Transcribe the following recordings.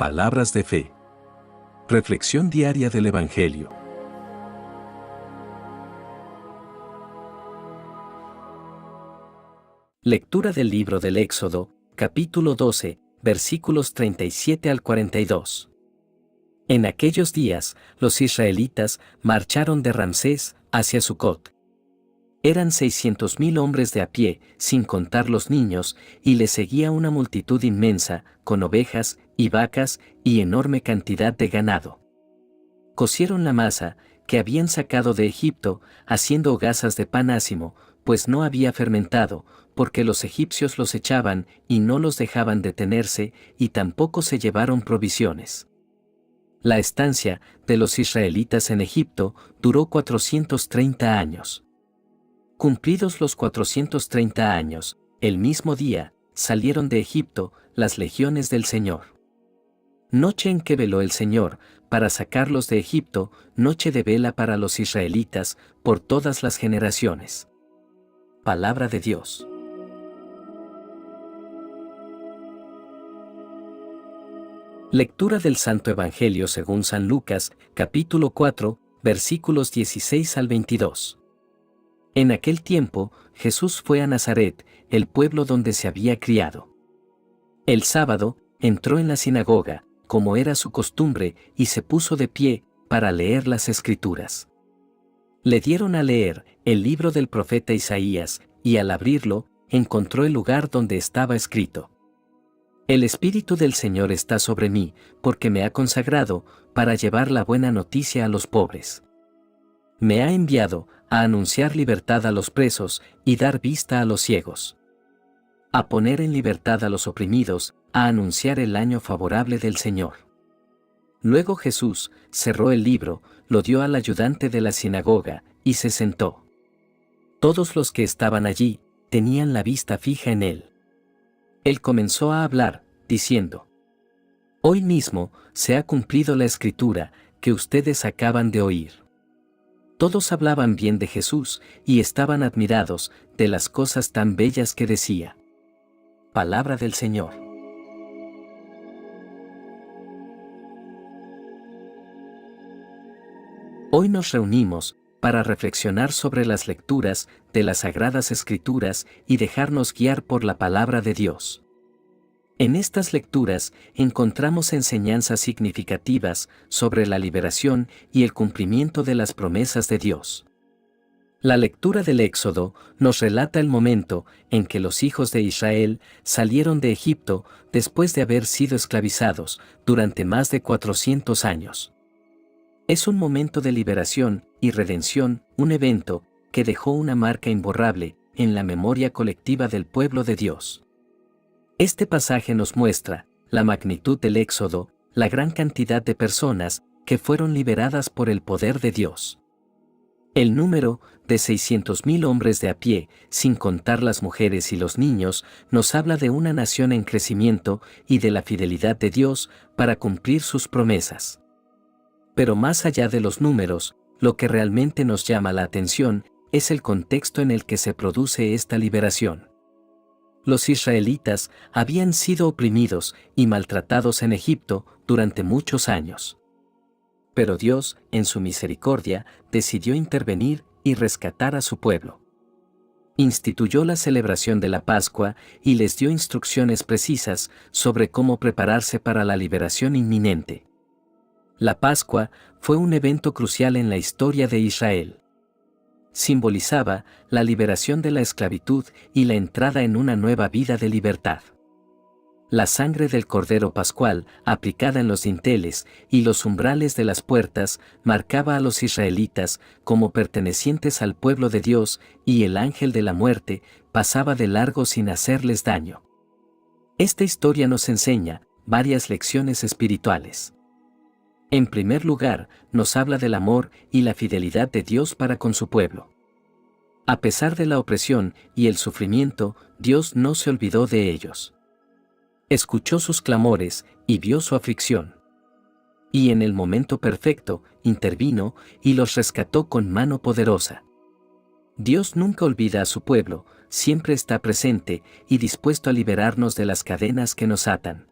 Palabras de fe. Reflexión diaria del Evangelio. Lectura del libro del Éxodo, capítulo 12, versículos 37 al 42. En aquellos días, los israelitas marcharon de Ramsés hacia Sucot. Eran 600,000 hombres de a pie, sin contar los niños, y les seguía una multitud inmensa, con ovejas y vacas y enorme cantidad de ganado. Cocieron la masa que habían sacado de Egipto, haciendo hogazas de pan ácimo, pues no había fermentado, porque los egipcios los echaban y no los dejaban detenerse, y tampoco se llevaron provisiones. La estancia de los israelitas en Egipto duró 430 años. Cumplidos los 430 años, el mismo día, salieron de Egipto las legiones del Señor. Noche en que veló el Señor, para sacarlos de Egipto, noche de vela para los israelitas, por todas las generaciones. Palabra de Dios. Lectura del Santo Evangelio según San Lucas, capítulo 4, versículos 16 al 22. En aquel tiempo, Jesús fue a Nazaret, el pueblo donde se había criado. El sábado, entró en la sinagoga, como era su costumbre, y se puso de pie, para leer las Escrituras. Le dieron a leer el libro del profeta Isaías, y al abrirlo, encontró el lugar donde estaba escrito: El Espíritu del Señor está sobre mí, porque me ha consagrado, para llevar la buena noticia a los pobres. Me ha enviado a anunciar libertad a los presos y dar vista a los ciegos. A poner en libertad a los oprimidos, a anunciar el año favorable del Señor. Luego Jesús cerró el libro, lo dio al ayudante de la sinagoga, y se sentó. Todos los que estaban allí tenían la vista fija en él. Él comenzó a hablar, diciendo: Hoy mismo se ha cumplido la escritura que ustedes acaban de oír. Todos hablaban bien de Jesús y estaban admirados de las cosas tan bellas que decía. Palabra del Señor. Hoy nos reunimos para reflexionar sobre las lecturas de las Sagradas Escrituras y dejarnos guiar por la palabra de Dios. En estas lecturas encontramos enseñanzas significativas sobre la liberación y el cumplimiento de las promesas de Dios. La lectura del Éxodo nos relata el momento en que los hijos de Israel salieron de Egipto después de haber sido esclavizados durante más de 400 años. Es un momento de liberación y redención, un evento que dejó una marca imborrable en la memoria colectiva del pueblo de Dios. Este pasaje nos muestra la magnitud del Éxodo, la gran cantidad de personas que fueron liberadas por el poder de Dios. El número de 600,000 hombres de a pie, sin contar las mujeres y los niños, nos habla de una nación en crecimiento y de la fidelidad de Dios para cumplir sus promesas. Pero más allá de los números, lo que realmente nos llama la atención es el contexto en el que se produce esta liberación. Los israelitas habían sido oprimidos y maltratados en Egipto durante muchos años. Pero Dios, en su misericordia, decidió intervenir y rescatar a su pueblo. Instituyó la celebración de la Pascua y les dio instrucciones precisas sobre cómo prepararse para la liberación inminente. La Pascua fue un evento crucial en la historia de Israel. Simbolizaba la liberación de la esclavitud y la entrada en una nueva vida de libertad. La sangre del Cordero Pascual, aplicada en los dinteles y los umbrales de las puertas, marcaba a los israelitas como pertenecientes al pueblo de Dios, y el ángel de la muerte pasaba de largo sin hacerles daño. Esta historia nos enseña varias lecciones espirituales. En primer lugar, nos habla del amor y la fidelidad de Dios para con su pueblo. A pesar de la opresión y el sufrimiento, Dios no se olvidó de ellos. Escuchó sus clamores y vio su aflicción. Y en el momento perfecto, intervino y los rescató con mano poderosa. Dios nunca olvida a su pueblo, siempre está presente y dispuesto a liberarnos de las cadenas que nos atan.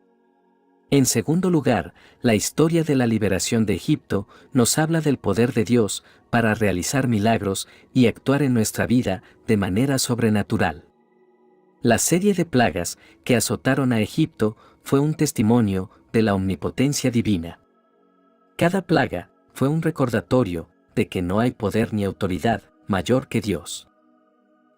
En segundo lugar, la historia de la liberación de Egipto nos habla del poder de Dios para realizar milagros y actuar en nuestra vida de manera sobrenatural. La serie de plagas que azotaron a Egipto fue un testimonio de la omnipotencia divina. Cada plaga fue un recordatorio de que no hay poder ni autoridad mayor que Dios.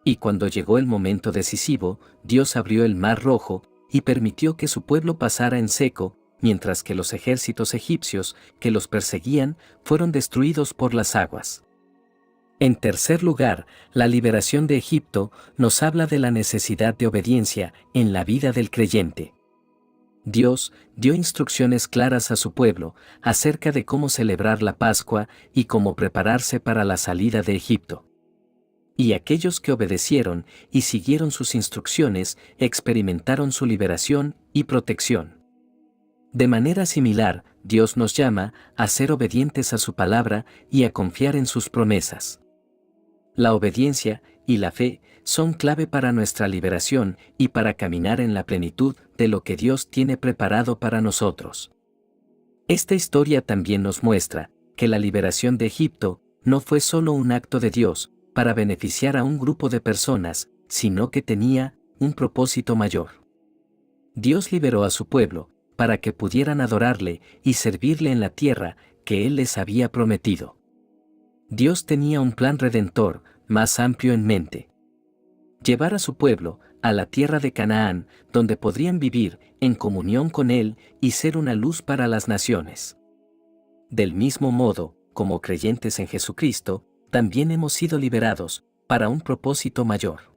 Y cuando llegó el momento decisivo, Dios abrió el Mar Rojo y permitió que su pueblo pasara en seco, mientras que los ejércitos egipcios que los perseguían fueron destruidos por las aguas. En tercer lugar, la liberación de Egipto nos habla de la necesidad de obediencia en la vida del creyente. Dios dio instrucciones claras a su pueblo acerca de cómo celebrar la Pascua y cómo prepararse para la salida de Egipto. Y aquellos que obedecieron y siguieron sus instrucciones experimentaron su liberación y protección. De manera similar, Dios nos llama a ser obedientes a su palabra y a confiar en sus promesas. La obediencia y la fe son clave para nuestra liberación y para caminar en la plenitud de lo que Dios tiene preparado para nosotros. Esta historia también nos muestra que la liberación de Egipto no fue solo un acto de Dios para beneficiar a un grupo de personas, sino que tenía un propósito mayor. Dios liberó a su pueblo para que pudieran adorarle y servirle en la tierra que Él les había prometido. Dios tenía un plan redentor más amplio en mente. Llevar a su pueblo a la tierra de Canaán, donde podrían vivir en comunión con Él y ser una luz para las naciones. Del mismo modo, como creyentes en Jesucristo, también hemos sido liberados para un propósito mayor.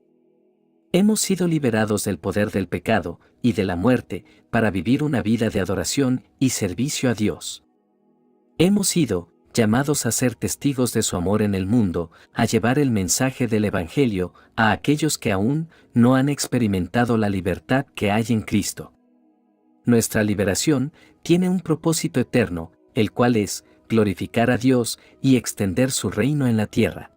Hemos sido liberados del poder del pecado y de la muerte para vivir una vida de adoración y servicio a Dios. Hemos sido llamados a ser testigos de su amor en el mundo, a llevar el mensaje del Evangelio a aquellos que aún no han experimentado la libertad que hay en Cristo. Nuestra liberación tiene un propósito eterno, el cual es glorificar a Dios y extender su reino en la tierra.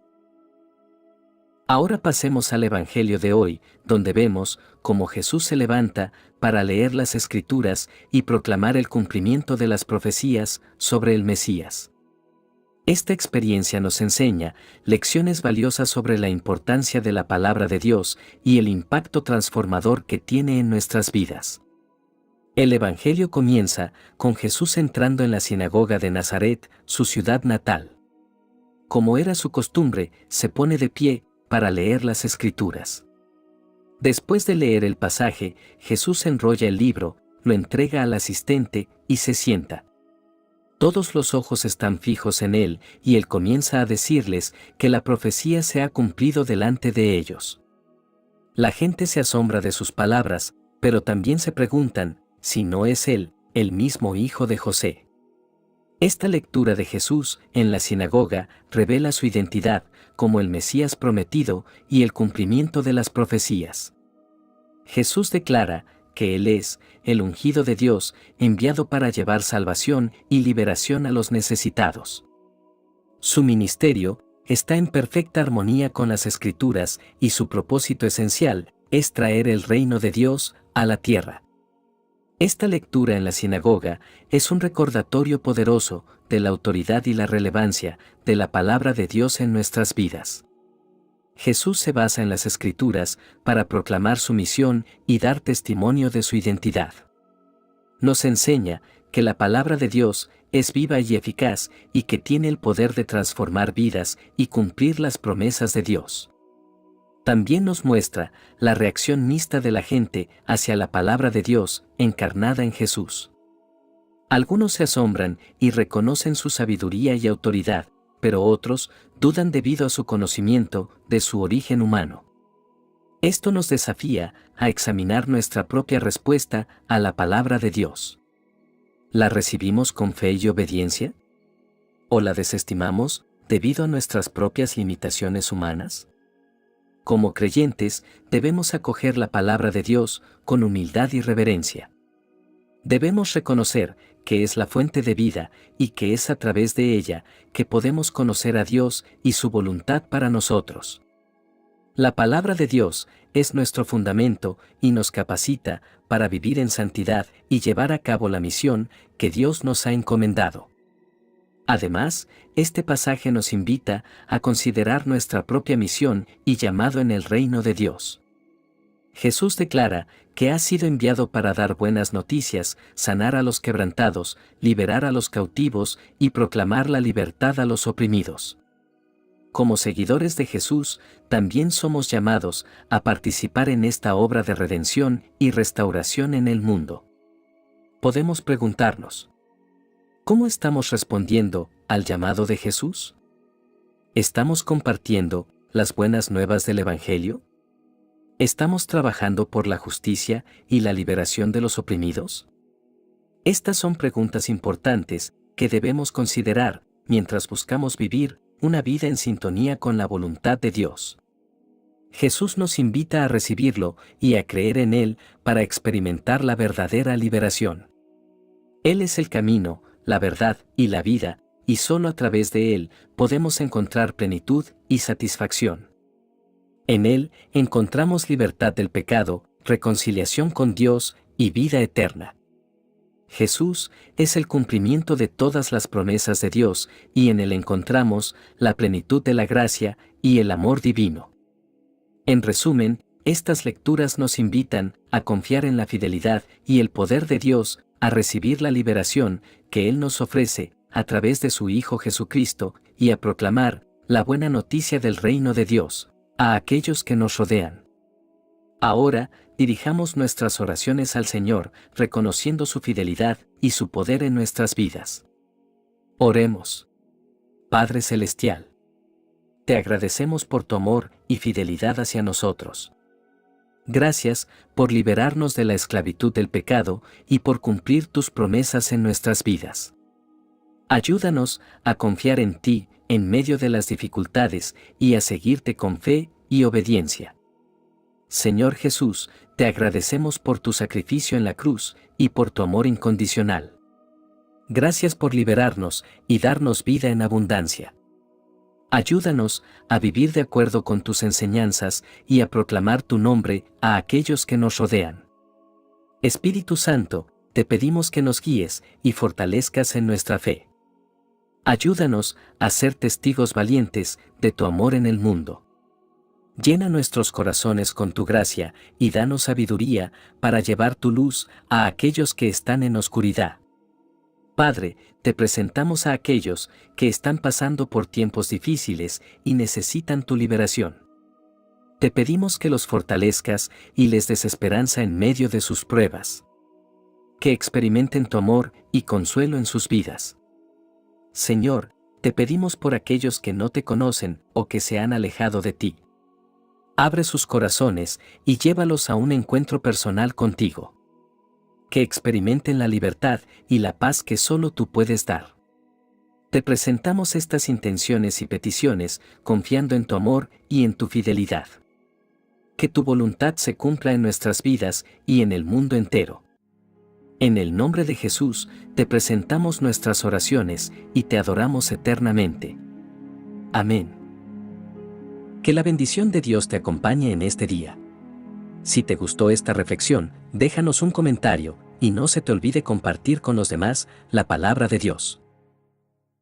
Ahora pasemos al Evangelio de hoy, donde vemos cómo Jesús se levanta para leer las Escrituras y proclamar el cumplimiento de las profecías sobre el Mesías. Esta experiencia nos enseña lecciones valiosas sobre la importancia de la palabra de Dios y el impacto transformador que tiene en nuestras vidas. El Evangelio comienza con Jesús entrando en la sinagoga de Nazaret, su ciudad natal. Como era su costumbre, se pone de pie para leer las Escrituras. Después de leer el pasaje, Jesús enrolla el libro, lo entrega al asistente y se sienta. Todos los ojos están fijos en él y él comienza a decirles que la profecía se ha cumplido delante de ellos. La gente se asombra de sus palabras, pero también se preguntan si no es él, el mismo hijo de José. Esta lectura de Jesús en la sinagoga revela su identidad como el Mesías prometido y el cumplimiento de las profecías. Jesús declara que Él es el ungido de Dios enviado para llevar salvación y liberación a los necesitados. Su ministerio está en perfecta armonía con las Escrituras y su propósito esencial es traer el reino de Dios a la tierra. Esta lectura en la sinagoga es un recordatorio poderoso de la autoridad y la relevancia de la palabra de Dios en nuestras vidas. Jesús se basa en las Escrituras para proclamar su misión y dar testimonio de su identidad. Nos enseña que la palabra de Dios es viva y eficaz y que tiene el poder de transformar vidas y cumplir las promesas de Dios. También nos muestra la reacción mixta de la gente hacia la palabra de Dios encarnada en Jesús. Algunos se asombran y reconocen su sabiduría y autoridad, pero otros dudan debido a su conocimiento de su origen humano. Esto nos desafía a examinar nuestra propia respuesta a la palabra de Dios. ¿La recibimos con fe y obediencia? ¿O la desestimamos debido a nuestras propias limitaciones humanas? Como creyentes, debemos acoger la palabra de Dios con humildad y reverencia. Debemos reconocer que es la fuente de vida y que es a través de ella que podemos conocer a Dios y su voluntad para nosotros. La palabra de Dios es nuestro fundamento y nos capacita para vivir en santidad y llevar a cabo la misión que Dios nos ha encomendado. Además, este pasaje nos invita a considerar nuestra propia misión y llamado en el reino de Dios. Jesús declara que ha sido enviado para dar buenas noticias, sanar a los quebrantados, liberar a los cautivos y proclamar la libertad a los oprimidos. Como seguidores de Jesús, también somos llamados a participar en esta obra de redención y restauración en el mundo. Podemos preguntarnos, ¿cómo estamos respondiendo al llamado de Jesús? ¿Estamos compartiendo las buenas nuevas del Evangelio? ¿Estamos trabajando por la justicia y la liberación de los oprimidos? Estas son preguntas importantes que debemos considerar mientras buscamos vivir una vida en sintonía con la voluntad de Dios. Jesús nos invita a recibirlo y a creer en Él para experimentar la verdadera liberación. Él es el camino, la verdad y la vida, y solo a través de Él podemos encontrar plenitud y satisfacción. En Él encontramos libertad del pecado, reconciliación con Dios y vida eterna. Jesús es el cumplimiento de todas las promesas de Dios y en Él encontramos la plenitud de la gracia y el amor divino. En resumen, estas lecturas nos invitan a confiar en la fidelidad y el poder de Dios, a recibir la liberación que Él nos ofrece a través de su Hijo Jesucristo y a proclamar la buena noticia del reino de Dios a aquellos que nos rodean. Ahora, dirijamos nuestras oraciones al Señor, reconociendo su fidelidad y su poder en nuestras vidas. Oremos. Padre Celestial, te agradecemos por tu amor y fidelidad hacia nosotros. Gracias por liberarnos de la esclavitud del pecado y por cumplir tus promesas en nuestras vidas. Ayúdanos a confiar en ti en medio de las dificultades y a seguirte con fe y obediencia. Señor Jesús, te agradecemos por tu sacrificio en la cruz y por tu amor incondicional. Gracias por liberarnos y darnos vida en abundancia. Ayúdanos a vivir de acuerdo con tus enseñanzas y a proclamar tu nombre a aquellos que nos rodean. Espíritu Santo, te pedimos que nos guíes y fortalezcas en nuestra fe. Ayúdanos a ser testigos valientes de tu amor en el mundo. Llena nuestros corazones con tu gracia y danos sabiduría para llevar tu luz a aquellos que están en oscuridad. Padre, te presentamos a aquellos que están pasando por tiempos difíciles y necesitan tu liberación. Te pedimos que los fortalezcas y les des esperanza en medio de sus pruebas. Que experimenten tu amor y consuelo en sus vidas. Señor, te pedimos por aquellos que no te conocen o que se han alejado de ti. Abre sus corazones y llévalos a un encuentro personal contigo. Que experimenten la libertad y la paz que solo tú puedes dar. Te presentamos estas intenciones y peticiones confiando en tu amor y en tu fidelidad. Que tu voluntad se cumpla en nuestras vidas y en el mundo entero. En el nombre de Jesús, te presentamos nuestras oraciones y te adoramos eternamente. Amén. Que la bendición de Dios te acompañe en este día. Si te gustó esta reflexión, déjanos un comentario y no se te olvide compartir con los demás la palabra de Dios.